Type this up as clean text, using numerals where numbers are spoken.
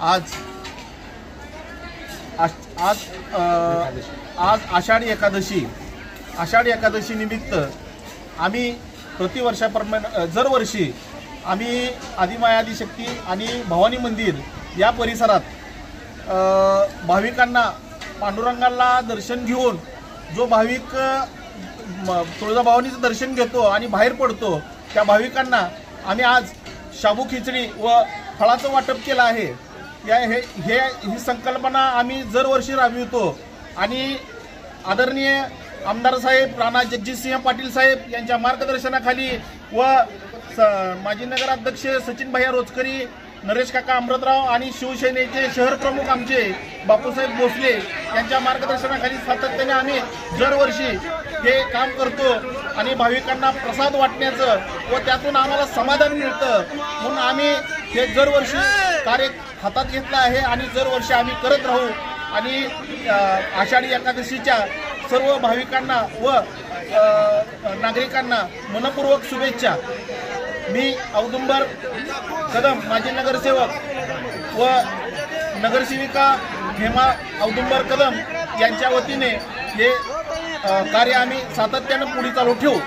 आज आषाढी एकादशी निमित्त आम्ही प्रतिवर्षाप्रमाणे दरवर्षी आम्ही आदिमाया आदिशक्ती आणि भवानी मंदिर या परिसरात भाविकांना पांडुरंगाला दर्शन घेऊन जो भाविक तुळजाभवानीचं दर्शन घेतो आणि बाहेर पडतो त्या भाविकांना आम्ही आज शाबू खिचडी व फळाचं वाटप केलं आहे। ही संकल्पना आम्ही दरवर्षी राबवितो आणि आदरणीय आमदार साहेब राणा जगजितसिंह पाटील साहेब यांच्या मार्गदर्शनाखाली व माजी नगराध्यक्ष सचिन भैया रोचकरी, नरेश काका अमृतराव आणि शिवसेनेचे शहर प्रमुख आमचे बापूसाहेब भोसले यांच्या मार्गदर्शनाखाली सातत्याने आम्ही दरवर्षी हे काम करतो आणि भाविकांना प्रसाद वाटण्याचं व त्यातून आम्हाला समाधान मिळतं म्हणून आम्ही हे दरवर्षी कार्य हातात घेतलं आहे आणि दरवर्षी आम्ही करत राहू। आणि आषाढी एकादशीच्या सर्व भाविकांना व नागरिकांना मनपूर्वक शुभेच्छा। मी औदुंबर कदम माजी नगरसेवक व नगरसेविका हेमा औदुंबर कदम यांच्या वतीने हे कार्य आम्ही सातत्याने पुढे चालू ठेवू।